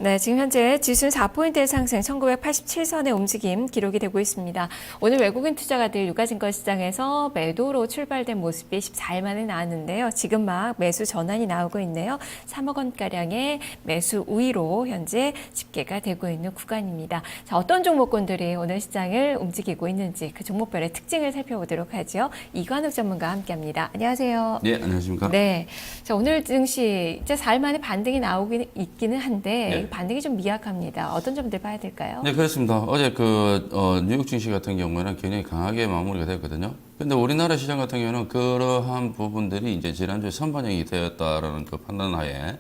네, 지금 현재 지수는 4포인트의 상승, 1987선의 움직임 기록이 되고 있습니다. 오늘 외국인 투자가들 유가증권 시장에서 매도로 출발된 모습이 14일 만에 나왔는데요. 지금 막 매수 전환이 나오고 있네요. 3억 원가량의 매수 우위로 현재 집계가 되고 있는 구간입니다. 자, 어떤 종목군들이 오늘 시장을 움직이고 있는지 그 종목별의 특징을 살펴보도록 하죠. 이관욱 전문가와 함께합니다. 안녕하세요. 네, 안녕하십니까? 네, 자, 오늘 증시 이제 4일 만에 반등이 나오긴 있기는 한데 네. 반등이 좀 미약합니다. 어떤 점들 봐야 될까요? 네, 그렇습니다. 어제 뉴욕 증시 같은 경우에는 굉장히 강하게 마무리가 됐거든요. 근데 우리나라 시장 같은 경우는 그러한 부분들이 이제 지난주에 선반영이 되었다라는 그 판단하에,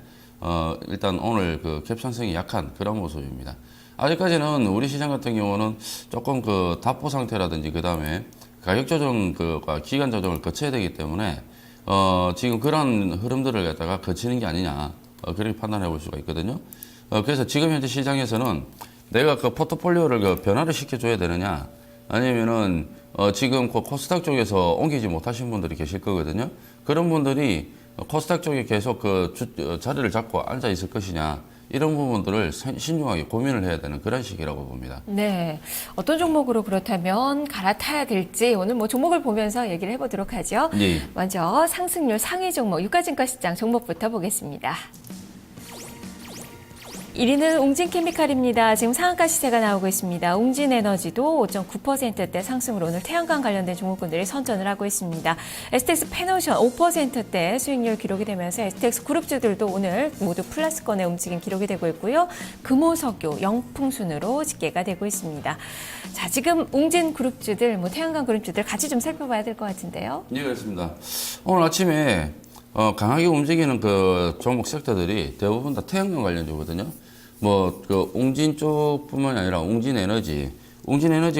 일단 오늘 그 갭상승이 약한 그런 모습입니다. 아직까지는 우리 시장 같은 경우는 조금 그 답보 상태라든지 그 다음에 가격 조정, 기간 조정을 거쳐야 되기 때문에, 지금 그런 흐름들을 갖다가 거치는 게 아니냐, 그렇게 판단해 볼 수가 있거든요. 그래서 지금 현재 시장에서는 내가 그 포트폴리오를 그 변화를 시켜줘야 되느냐, 아니면은, 지금 그 코스닥 쪽에서 옮기지 못하신 분들이 계실 거거든요. 그런 분들이 코스닥 쪽에 계속 자리를 잡고 앉아 있을 것이냐, 이런 부분들을 신중하게 고민을 해야 되는 그런 시기라고 봅니다. 네, 어떤 종목으로 그렇다면 갈아타야 될지 오늘 뭐 종목을 보면서 얘기를 해보도록 하죠. 예. 먼저 상승률 상위 종목 유가증권 시장 종목부터 보겠습니다. 1위는 웅진케미칼입니다. 지금 상한가 시세가 나오고 있습니다. 웅진에너지도 5.9%대 상승으로 오늘 태양광 관련된 종목군들이 선전을 하고 있습니다. STX 페노션 5%대 수익률 기록이 되면서 STX 그룹주들도 오늘 모두 플러스권의 움직임 기록이 되고 있고요. 금호석유, 영풍순으로 집계가 되고 있습니다. 자, 지금 웅진 그룹주들, 태양광 그룹주들 같이 좀 살펴봐야 될 것 같은데요. 네, 그렇습니다. 오늘 아침에 강하게 움직이는 그 종목 섹터들이 대부분 다 태양광 관련주거든요. 그 웅진 쪽뿐만이 아니라 웅진에너지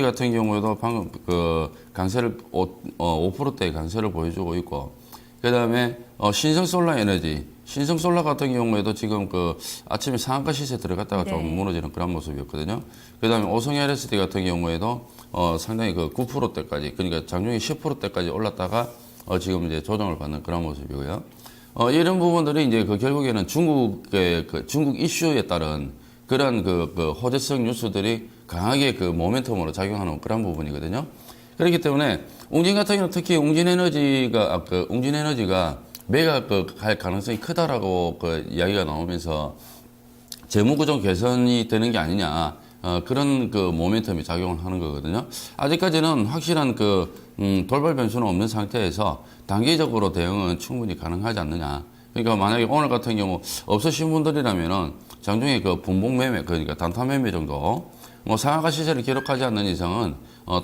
같은 경우에도 방금 그 강세를 5%대 강세를 보여주고 있고, 그 다음에 신성솔라 같은 경우에도 지금 그 아침에 상한가 시세 들어갔다가 네. 좀 무너지는 그런 모습이었거든요. 그 다음에 오성 LSD 같은 경우에도 상당히 그 9%대까지, 그러니까 장중에 10%대까지 올랐다가 지금 이제 조정을 받는 그런 모습이고요. 이런 부분들이 이제 결국에는 중국 이슈에 따른 그런 호재성 뉴스들이 강하게 모멘텀으로 작용하는 그런 부분이거든요. 그렇기 때문에 웅진 같은 경우는 특히 웅진에너지가 매각할 가능성이 크다라고 이야기가 나오면서 재무구조 개선이 되는 게 아니냐. 그런 모멘텀이 작용을 하는 거거든요. 아직까지는 확실한 돌발 변수는 없는 상태에서 단기적으로 대응은 충분히 가능하지 않느냐. 그러니까 만약에 오늘 같은 경우 없으신 분들이라면은 장중에 분봉 매매, 그러니까 단타 매매 정도, 상한가 시세를 기록하지 않는 이상은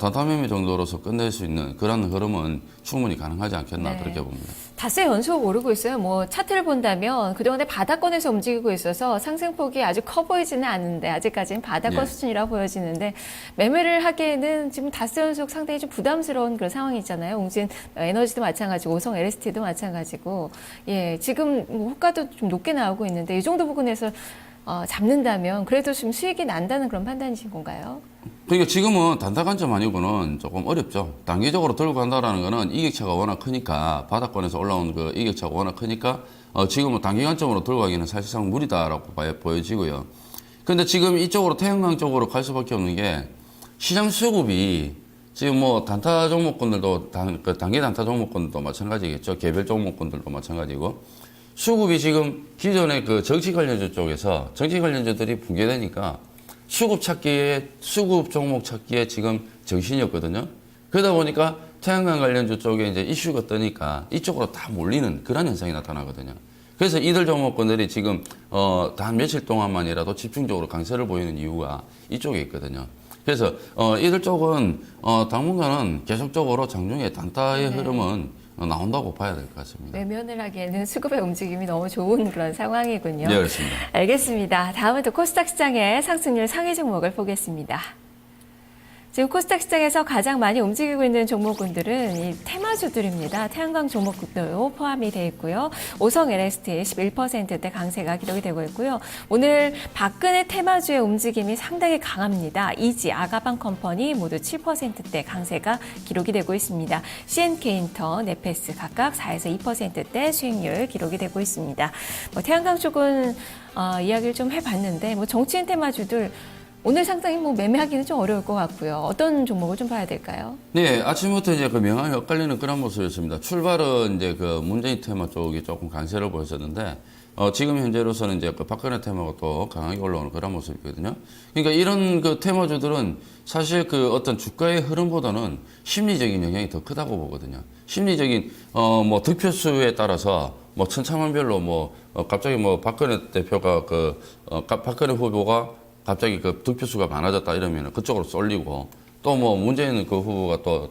단타 매매 정도로서 끝낼 수 있는 그런 흐름은 충분히 가능하지 않겠나, 네. 그렇게 봅니다. 닷새 연속 오르고 있어요. 차트를 본다면 그동안에 바닥권에서 움직이고 있어서 상승폭이 아주 커 보이지는 않는데 아직까지는 바닥권 네. 수준이라 보여지는데 매매를 하기에는 지금 닷새 연속 상당히 좀 부담스러운 그런 상황이 있잖아요. 웅진 에너지도 마찬가지고 오성 LST도 마찬가지고 예, 지금 호가도 좀 높게 나오고 있는데 이 정도 부분에서 잡는다면 그래도 좀 수익이 난다는 그런 판단이신 건가요? 그러니까 지금은 단타 관점 아니고는 조금 어렵죠. 단기적으로 들고 간다라는 거는 이격차가 워낙 크니까, 바닥권에서 올라온 이격차가 워낙 크니까, 지금은 단기 관점으로 들고 가기는 사실상 무리다라고 보여지고요. 근데 지금 이쪽으로 태양광 쪽으로 갈 수밖에 없는 게 시장 수급이 지금 단타 종목군들도, 단기 단타 종목군들도 마찬가지겠죠. 개별 종목군들도 마찬가지고. 수급이 지금 기존의 정치 관련주 쪽에서 정치 관련주들이 붕괴되니까 수급 종목 찾기에 지금 정신이 없거든요. 그러다 보니까 태양광 관련주 쪽에 이제 이슈가 뜨니까 이쪽으로 다 몰리는 그런 현상이 나타나거든요. 그래서 이들 종목군들이 지금, 단 며칠 동안만이라도 집중적으로 강세를 보이는 이유가 이쪽에 있거든요. 그래서, 이들 쪽은, 당분간은 계속적으로 장중에 단타의 네. 흐름은 나온다고 봐야 될 것 같습니다. 매면을 하기에는 수급의 움직임이 너무 좋은 그런 상황이군요. 네, 그렇습니다. 알겠습니다. 다음은 또 코스닥 시장의 상승률 상위 종목을 보겠습니다. 지금 코스닥 시장에서 가장 많이 움직이고 있는 종목군들은 이 테마주들입니다. 태양광 종목도 포함이 되어 있고요. 오성 LST 11%대 강세가 기록이 되고 있고요. 오늘 박근혜 테마주의 움직임이 상당히 강합니다. 이지, 아가방 컴퍼니 모두 7%대 강세가 기록이 되고 있습니다. CNK인터, 네페스 각각 4에서 2%대 수익률 기록이 되고 있습니다. 태양광 쪽은 이야기를 좀 해봤는데 정치인 테마주들 오늘 상당히 매매하기는 좀 어려울 것 같고요. 어떤 종목을 좀 봐야 될까요? 네, 아침부터 이제 그 명암이 엇갈리는 그런 모습이었습니다. 출발은 이제 그 문재인 테마 쪽이 조금 강세를 보였었는데, 지금 현재로서는 이제 그 박근혜 테마가 또 강하게 올라오는 그런 모습이거든요. 그러니까 이런 그 테마주들은 사실 그 어떤 주가의 흐름보다는 심리적인 영향이 더 크다고 보거든요. 심리적인, 득표수에 따라서 천차만별로 갑자기 박근혜 대표가 박근혜 후보가 갑자기 그 득표수가 많아졌다 이러면 그쪽으로 쏠리고 또 문재인 그 후보가 또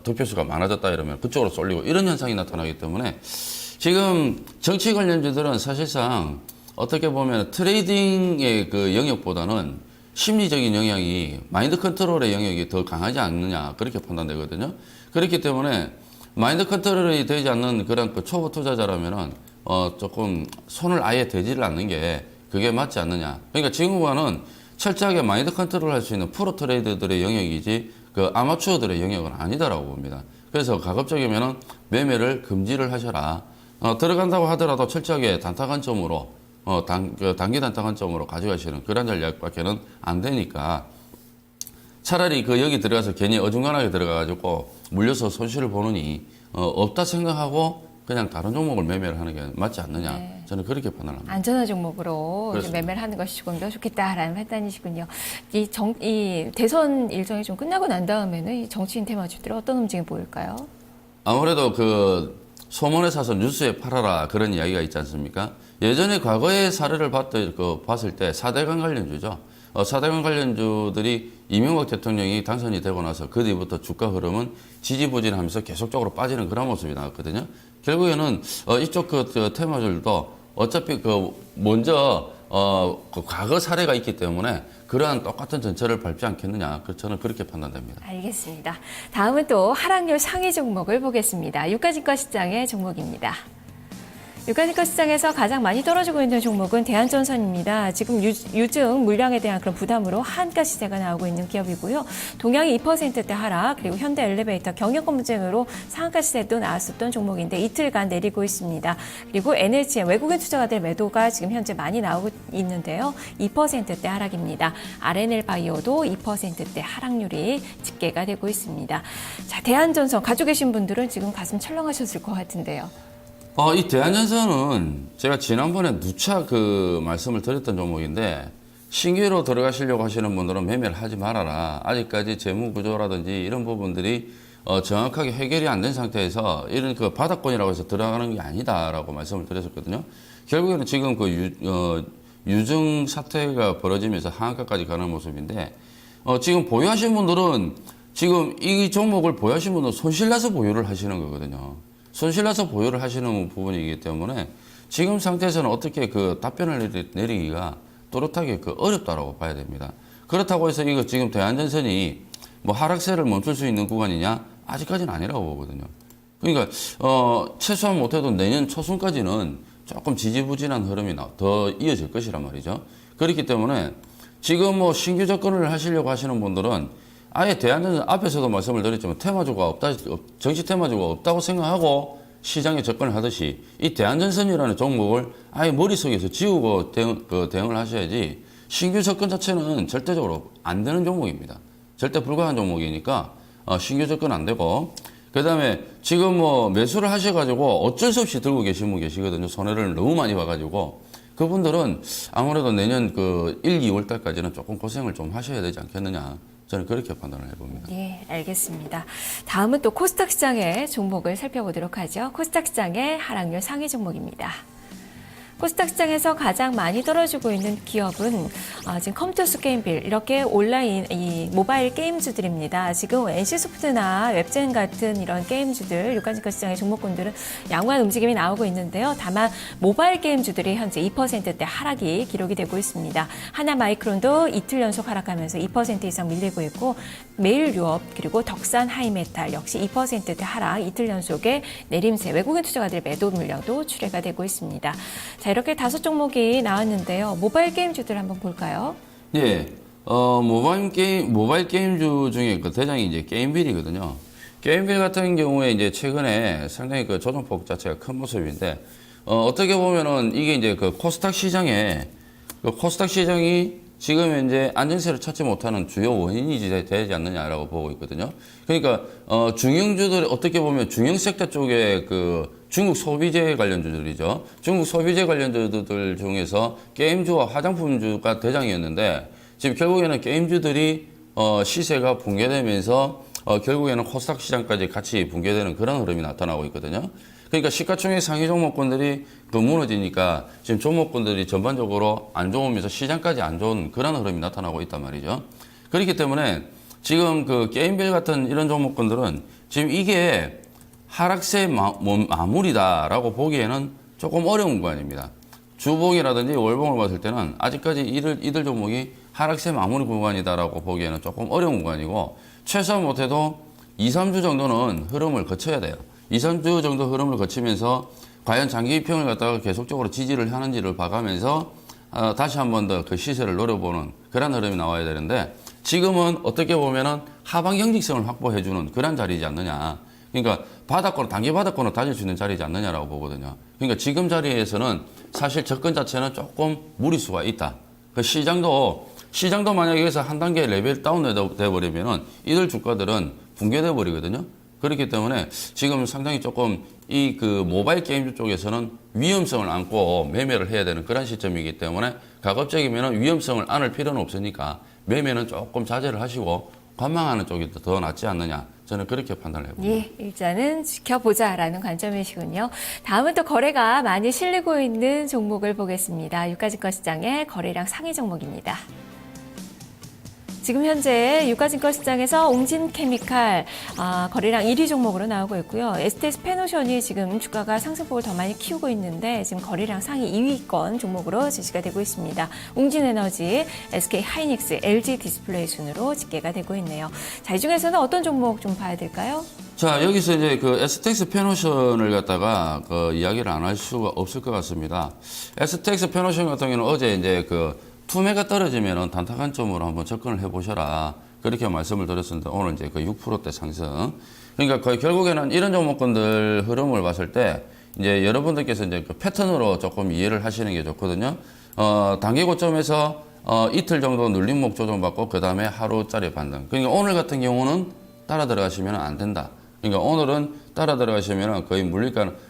득표수가 많아졌다 이러면 그쪽으로 쏠리고 이런 현상이 나타나기 때문에 지금 정치 관련주들은 사실상 어떻게 보면 트레이딩의 그 영역보다는 심리적인 영향이 마인드 컨트롤의 영역이 더 강하지 않느냐 그렇게 판단되거든요. 그렇기 때문에 마인드 컨트롤이 되지 않는 그런 그 초보 투자자라면은 조금 손을 아예 대지를 않는 게 그게 맞지 않느냐. 그러니까 지금과는 철저하게 마인드 컨트롤 할 수 있는 프로 트레이더들의 영역이지 그 아마추어들의 영역은 아니다라고 봅니다. 그래서 가급적이면은 매매를 금지를 하셔라. 들어간다고 하더라도 철저하게 단타 관점으로 단기 단타 관점으로 가져가시는 그런 전략밖에는 안 되니까 차라리 여기 들어가서 괜히 어중간하게 들어가가지고 물려서 손실을 보느니 없다 생각하고 그냥 다른 종목을 매매를 하는 게 맞지 않느냐. 네. 저는 그렇게 판단합니다. 안전한 종목으로 매매를 하는 것이 조금 더 좋겠다라는 판단이시군요. 이 대선 일정이 좀 끝나고 난 다음에는 이 정치인 테마주들이 어떤 움직임이 보일까요? 아무래도 소문에 사서 뉴스에 팔아라 그런 이야기가 있지 않습니까? 예전에 과거의 사례를 봤을 때 4대강 관련주죠. 4대강 관련주들이 이명박 대통령이 당선이 되고 나서 그 뒤부터 주가 흐름은 지지부진하면서 계속적으로 빠지는 그런 모습이 나왔거든요. 결국에는 이쪽 테마주들도 어차피 먼저 과거 사례가 있기 때문에 그러한 똑같은 전철을 밟지 않겠느냐. 저는 그렇게 판단됩니다. 알겠습니다. 다음은 또 하락률 상위 종목을 보겠습니다. 유가증권시장의 종목입니다. 유가증권 시장에서 가장 많이 떨어지고 있는 종목은 대한전선입니다. 지금 유증 물량에 대한 그런 부담으로 한가 시세가 나오고 있는 기업이고요. 동양이 2%대 하락, 그리고 현대엘리베이터 경영권 문제로 상한가 시세도 나왔었던 종목인데 이틀간 내리고 있습니다. 그리고 NHN 외국인 투자가들 매도가 지금 현재 많이 나오고 있는데요. 2%대 하락입니다. RNL 바이오도 2%대 하락률이 집계가 되고 있습니다. 자, 대한전선 가지고 계신 분들은 지금 가슴 철렁하셨을 것 같은데요. 이 대한전선은 제가 지난번에 누차 말씀을 드렸던 종목인데 신규로 들어가시려고 하시는 분들은 매매를 하지 말아라. 아직까지 재무 구조라든지 이런 부분들이 정확하게 해결이 안 된 상태에서 이런 바닥권이라고 해서 들어가는 게 아니다라고 말씀을 드렸었거든요. 결국에는 지금 유증 사태가 벌어지면서 하한가까지 가는 모습인데 지금 보유하신 분들은 지금 이 종목을 보유하신 분들은 손실나서 보유를 하시는 거거든요. 손실나서 보유를 하시는 부분이기 때문에 지금 상태에서는 어떻게 답변을 내리기가 또렷하게 어렵다라고 봐야 됩니다. 그렇다고 해서 이거 지금 대한전선이 하락세를 멈출 수 있는 구간이냐? 아직까지는 아니라고 보거든요. 그러니까 최소한 못해도 내년 초순까지는 조금 지지부진한 흐름이 더 이어질 것이란 말이죠. 그렇기 때문에 지금 신규 접근을 하시려고 하시는 분들은 아예 대한전선 앞에서도 말씀을 드렸지만 테마주가 없다, 정치 테마주가 없다고 생각하고 시장에 접근을 하듯이 이 대한전선이라는 종목을 아예 머릿속에서 지우고 대응을 하셔야지 신규 접근 자체는 절대적으로 안 되는 종목입니다. 절대 불가한 종목이니까 신규 접근 안 되고 그 다음에 지금 매수를 하셔가지고 어쩔 수 없이 들고 계신 분 계시거든요. 손해를 너무 많이 봐가지고 그분들은 아무래도 내년 1, 2월 달까지는 조금 고생을 좀 하셔야 되지 않겠느냐. 저는 그렇게 판단을 해봅니다. 네, 알겠습니다. 다음은 또 코스닥 시장의 종목을 살펴보도록 하죠. 코스닥 시장의 하락률 상위 종목입니다. 코스닥 시장에서 가장 많이 떨어지고 있는 기업은 지금 컴투스 게임빌 이렇게 온라인 이 모바일 게임주들입니다. 지금 NC소프트나 웹젠 같은 이런 게임주들 유가증권 시장의 종목군들은 양호한 움직임이 나오고 있는데요. 다만 모바일 게임주들이 현재 2%대 하락이 기록이 되고 있습니다. 하나마이크론도 이틀 연속 하락하면서 2% 이상 밀리고 있고 메일유업 그리고 덕산 하이메탈 역시 2%대 하락 이틀 연속의 내림세 외국인 투자가들 매도 물량도 출회가 되고 있습니다. 자, 이렇게 5종목이 나왔는데요. 모바일 게임주들 한번 볼까요? 예, 모바일 게임주 중에 그 대장이 이제 게임빌이거든요. 게임빌 같은 경우에 이제 최근에 상당히 그 조정폭 자체가 큰 모습인데, 어떻게 보면은 이게 이제 그 코스닥 시장이 지금 현재 안정세를 찾지 못하는 주요 원인이 되지 않느냐라고 보고 있거든요. 그러니까, 중형주들, 어떻게 보면 중형 섹터 쪽에 그 중국 소비재 관련주들이죠. 중국 소비재 관련주들 중에서 게임주와 화장품주가 대장이었는데, 지금 결국에는 게임주들이, 시세가 붕괴되면서, 결국에는 코스닥 시장까지 같이 붕괴되는 그런 흐름이 나타나고 있거든요. 그러니까 시가총액 상위 종목군들이 그 무너지니까 지금 종목군들이 전반적으로 안 좋으면서 시장까지 안 좋은 그런 흐름이 나타나고 있단 말이죠. 그렇기 때문에 지금 그 게임빌 같은 이런 종목군들은 지금 이게 하락세 마무리다라고 보기에는 조금 어려운 구간입니다. 주봉이라든지 월봉을 봤을 때는 아직까지 이들 종목이 하락세 마무리 구간이다라고 보기에는 조금 어려운 구간이고 최소한 못해도 2, 3주 정도는 흐름을 거쳐야 돼요. 2, 3주 정도 흐름을 거치면서 과연 장기 입형을 갖다가 계속적으로 지지를 하는지를 봐가면서 다시 한 번 더 그 시세를 노려보는 그런 흐름이 나와야 되는데 지금은 어떻게 보면은 하방 경직성을 확보해주는 그런 자리이지 않느냐. 그러니까 바닥권, 단기 바닥권을 다질 수 있는 자리이지 않느냐라고 보거든요. 그러니까 지금 자리에서는 사실 접근 자체는 조금 무리수가 있다. 그 시장도 만약에 여기서 한 단계 레벨 다운돼 버리면은 이들 주가들은 붕괴돼 버리거든요. 그렇기 때문에 지금 상당히 조금 이 그 모바일 게임 쪽에서는 위험성을 안고 매매를 해야 되는 그런 시점이기 때문에 가급적이면 위험성을 안을 필요는 없으니까 매매는 조금 자제를 하시고 관망하는 쪽이 더 낫지 않느냐. 저는 그렇게 판단을 해봅니다. 예, 일단은 지켜보자라는 관점이시군요. 다음은 또 거래가 많이 실리고 있는 종목을 보겠습니다. 유가증권 시장의 거래량 상위 종목입니다. 지금 현재 유가증권 시장에서 옹진케미칼 거래량 1위 종목으로 나오고 있고요. STS 페노션이 지금 주가가 상승폭을 더 많이 키우고 있는데 지금 거래량 상위 2위권 종목으로 제시가 되고 있습니다. 옹진에너지, SK하이닉스, LG디스플레이 순으로 집계가 되고 있네요. 자, 이 중에서는 어떤 종목 좀 봐야 될까요? 자, 여기서 이제 그 STX 페노션을 갖다가 그 이야기를 안 할 수가 없을 것 같습니다. STX 페노션 같은 경우는 어제 이제 그 투매가 떨어지면은 단타 관점으로 한번 접근을 해보셔라. 그렇게 말씀을 드렸습니다. 오늘 이제 그 6%대 상승. 그러니까 거의 결국에는 이런 종목군들 흐름을 봤을 때 이제 여러분들께서 이제 그 패턴으로 조금 이해를 하시는 게 좋거든요. 단기 고점에서 이틀 정도 눌림목 조정받고 그 다음에 하루짜리 반등. 그러니까 오늘 같은 경우는 따라 들어가시면 안 된다. 그러니까 오늘은 따라 들어가시면 거의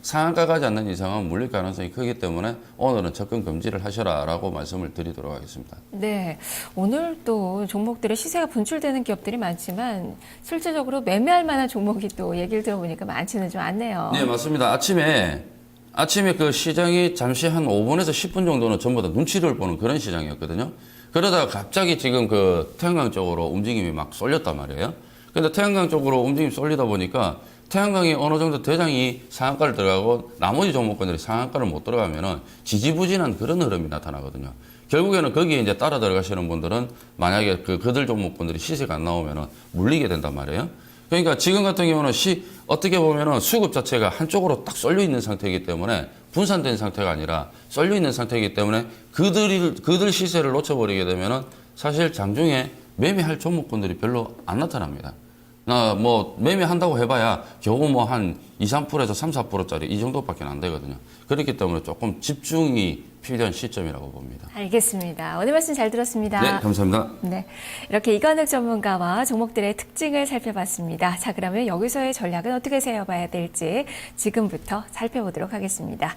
상한가 가지 않는 이상은 물릴 가능성이 크기 때문에 오늘은 접근 금지를 하셔라라고 말씀을 드리도록 하겠습니다. 네, 오늘 또 종목들의 시세가 분출되는 기업들이 많지만 실질적으로 매매할 만한 종목이 또 얘기를 들어보니까 많지는 좀 않네요. 네, 맞습니다. 아침에 그 시장이 잠시 한 5분에서 10분 정도는 전부 다 눈치를 보는 그런 시장이었거든요. 그러다가 갑자기 지금 그 태양광 쪽으로 움직임이 막 쏠렸단 말이에요. 근데 태양광 쪽으로 움직임이 쏠리다 보니까 태양광이 어느 정도 대장이 상한가를 들어가고 나머지 종목군들이 상한가를 못 들어가면은 지지부진한 그런 흐름이 나타나거든요. 결국에는 거기에 이제 따라 들어가시는 분들은 만약에 그들 종목군들이 시세가 안 나오면은 물리게 된단 말이에요. 그러니까 지금 같은 경우는 어떻게 보면은 수급 자체가 한쪽으로 딱 쏠려 있는 상태이기 때문에 분산된 상태가 아니라 쏠려 있는 상태이기 때문에 그들 시세를 놓쳐버리게 되면은 사실 장중에 매매할 종목군들이 별로 안 나타납니다. 매매한다고 해봐야 겨우 한 2, 3%에서 3, 4%짜리 이 정도밖에 안 되거든요. 그렇기 때문에 조금 집중이 필요한 시점이라고 봅니다. 알겠습니다. 오늘 말씀 잘 들었습니다. 네, 감사합니다. 네, 이렇게 이건욱 전문가와 종목들의 특징을 살펴봤습니다. 자, 그러면 여기서의 전략은 어떻게 세워봐야 될지 지금부터 살펴보도록 하겠습니다.